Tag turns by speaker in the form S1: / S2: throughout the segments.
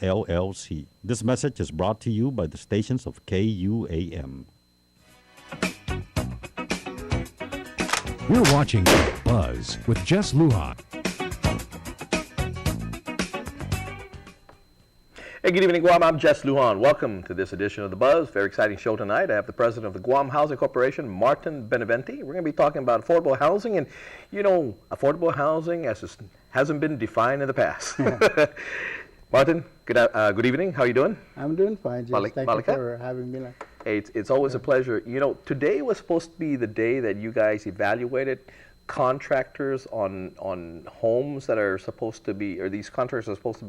S1: LLC. This message is brought to you by the stations of KUAM.
S2: We're watching Buzz with Jess Lujan.
S3: Hey, good evening, Guam. I'm Jess Lujan. Welcome to this edition of The Buzz. Very exciting show tonight. I have the president of the Guam Housing Corporation, Martin Benavente. We're going to be talking about affordable housing. And, you know, affordable housing hasn't been defined in the past. Yeah. Martin, good evening. How are you doing?
S4: I'm doing fine, Jess. Thank you for having me.
S3: Hey, it's always a pleasure. You know, today was supposed to be the day that you guys evaluated contractors on homes that are supposed to be, or these contractors are supposed to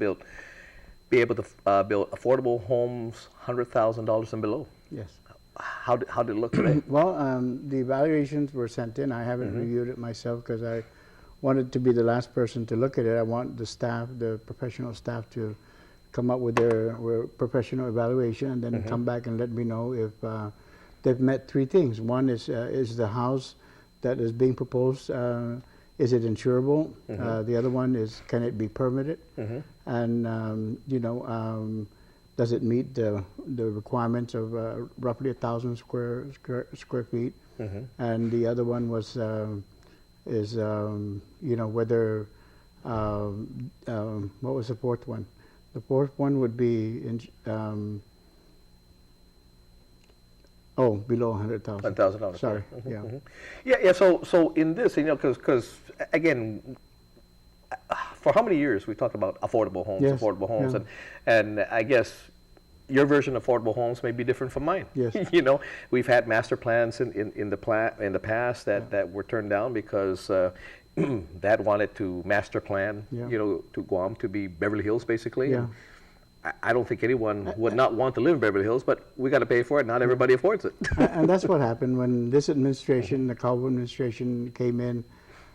S3: be able to build affordable homes, $100,000 and below.
S4: Yes.
S3: How did it look today?
S4: Well, the evaluations were sent in. I haven't reviewed it myself because I wanted to be the last person to look at it. I want the staff, the professional staff, to come up with their professional evaluation and then come back and let me know if they've met three things. One is the house that is being proposed, is it insurable? The other one is, can it be permitted? And does it meet the requirements of roughly 1,000 square feet? And the other one was whether what was the fourth one? The fourth one would be below $100,000.
S3: $100,000.
S4: Sorry.
S3: Yeah. So in this, because again, for how many years we talked about affordable homes, and I guess your version of affordable homes may be different from mine.
S4: Yes.
S3: We've had master plans in the past that were turned down because that wanted to master plan, to Guam to be Beverly Hills basically.
S4: Yeah.
S3: I don't think anyone would not want to live in Beverly Hills, but we got to pay for it. Not everybody affords it.
S4: And that's what happened when this administration, the Calvo administration, came in.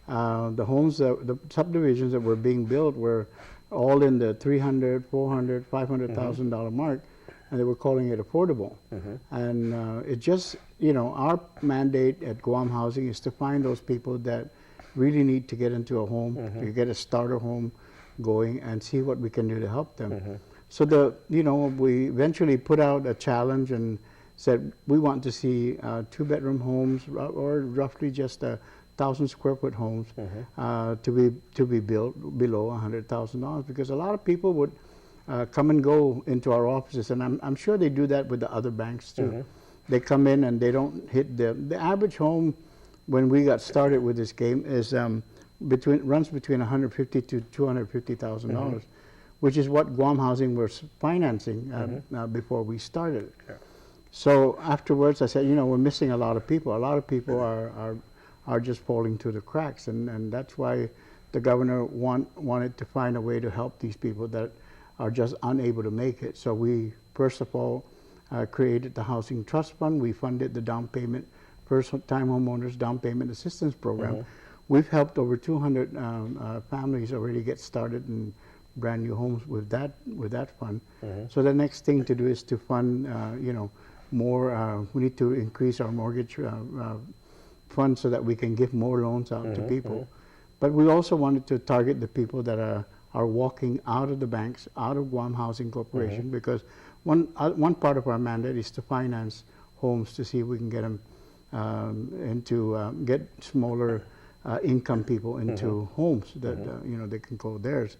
S4: The homes, the subdivisions that were being built were all in the $300,000, $400,000, $500,000 mark, and they were calling it affordable. And it just, our mandate at Guam Housing is to find those people that really need to get into a home, to get a starter home going, and see what we can do to help them. So we eventually put out a challenge and said we want to see two-bedroom homes or roughly just 1,000 square foot homes to be built below $100,000, because a lot of people would come and go into our offices, and I'm sure they do that with the other banks too. They come in and they don't hit the average home. When we got started with this game is runs between $150,000 to $250,000, which is what Guam Housing was financing before we started. Yeah. So afterwards, I said, we're missing a lot of people. A lot of people are just falling through the cracks, and that's why the governor wanted to find a way to help these people that are just unable to make it. So we first of all created the Housing Trust Fund. We funded the down payment, first-time homeowners down payment assistance program. We've helped over 200 families already get started in brand new homes with that fund. So the next thing to do is to fund, more. We need to increase our mortgage fund so that we can give more loans out to people. But we also wanted to target the people that are walking out of the banks, out of Guam Housing Corporation, because one part of our mandate is to finance homes to see if we can get them get smaller income people into homes that they can call theirs,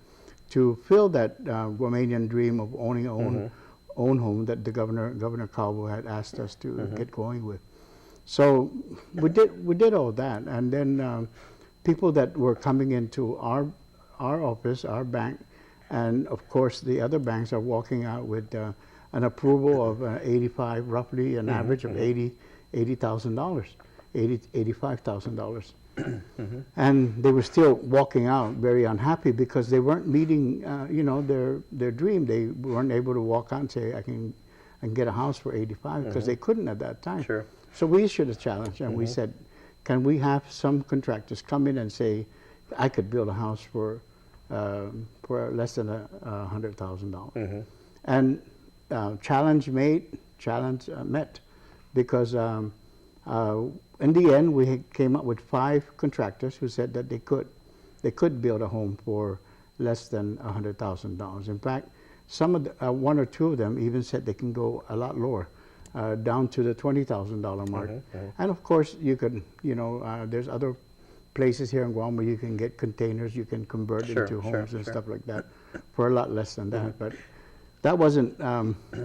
S4: to fill that Guamanian dream of owning our own home that the Governor Calvo had asked us to get going with. So we did all that, and then people that were coming into our office, our bank, and of course the other banks are walking out with an approval of 85, roughly an average of $80,000, $85,000. And they were still walking out very unhappy because they weren't meeting, their dream. They weren't able to walk out and say, I can get a house for 85, because they couldn't at that time.
S3: Sure.
S4: So we issued a challenge, and we said, can we have some contractors come in and say, I could build a house for less than $100,000. And challenge met, because in the end we came up with 5 contractors who said that they could build a home for less than $100,000. In fact, some of the, one or two of them even said they can go a lot lower, down to the $20,000 mark. And of course, you could, you know, there's other places here in Guam where you can get containers, you can convert into homes and stuff like that for a lot less than that. But that wasn't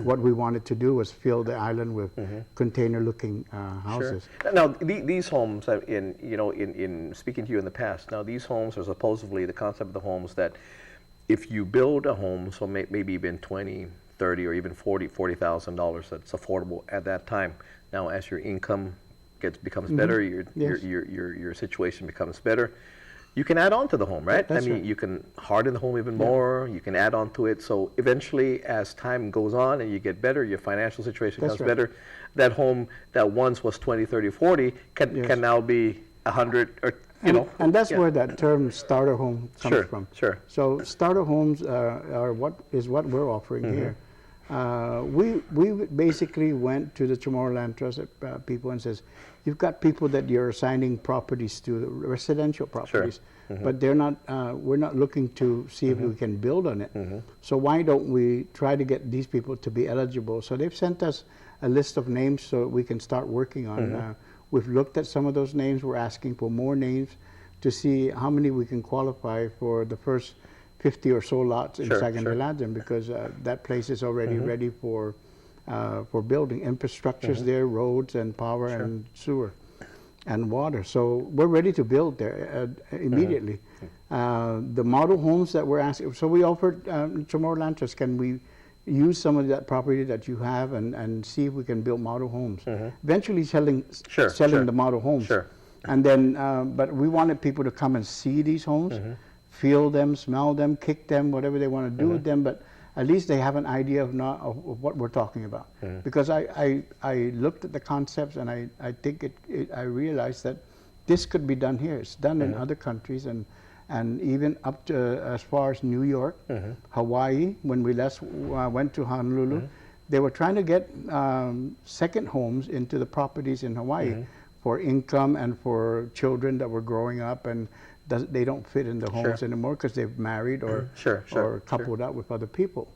S4: what we wanted to do, was fill the island with container-looking houses.
S3: Now, these homes, in speaking to you in the past, now these homes are supposedly the concept of the homes that if you build a home, so maybe even 20, 30, or even $40,000, that's affordable at that time. Now, as your income becomes better, your situation becomes better, you can add on to the home, right?
S4: That's right.
S3: You can harden the home even more, you can add on to it. So eventually, as time goes on and you get better, your financial situation becomes better, that home that once was 20, 30, 40 can now be 100 or, you know.
S4: And that's where that term starter home comes from.
S3: Sure.
S4: So starter homes are what we're offering here. We basically went to the Chamorro Land Trust people and says, you've got people that you're assigning properties to, residential properties, but they're not. We're not looking to see if we can build on it. So why don't we try to get these people to be eligible? So they've sent us a list of names so we can start working on. We've looked at some of those names. We're asking for more names to see how many we can qualify for the first 50 or so lots in Saginaw Lajan, because that place is already ready for building. Infrastructure's there, roads and power and sewer and water. So we're ready to build there immediately. The model homes that we're asking, so we offered Chamorro Land Trust, can we use some of that property that you have and see if we can build model homes. Eventually selling the model homes. And then, but we wanted people to come and see these homes, feel them, smell them, kick them, whatever they want to do with them, but at least they have an idea of what we're talking about. Because I looked at the concepts and I think I realized that this could be done here. It's done in other countries and even up to as far as New York, Hawaii. When we last went to Honolulu, they were trying to get second homes into the properties in Hawaii for income and for children that were growing up and they don't fit in the homes anymore because they've married or coupled up with other people.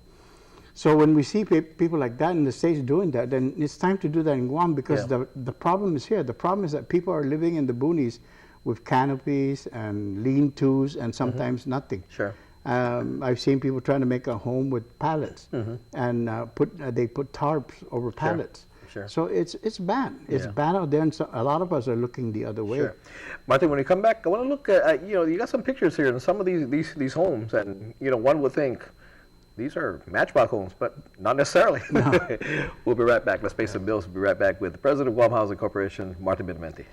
S4: So when we see people like that in the States doing that, then it's time to do that in Guam, because the problem is here. The problem is that people are living in the boonies with canopies and lean-tos and sometimes nothing. I've seen people trying to make a home with pallets and they put tarps over pallets. So it's bad. It's bad out there, and so a lot of us are looking the other way.
S3: Martin, when you come back, I want to look at, you got some pictures here in some of these homes, and one would think these are matchbox homes, but not necessarily. We'll be right back. Let's pay some bills. We'll be right back with the President of Guam Housing Corporation, Martin Benavente.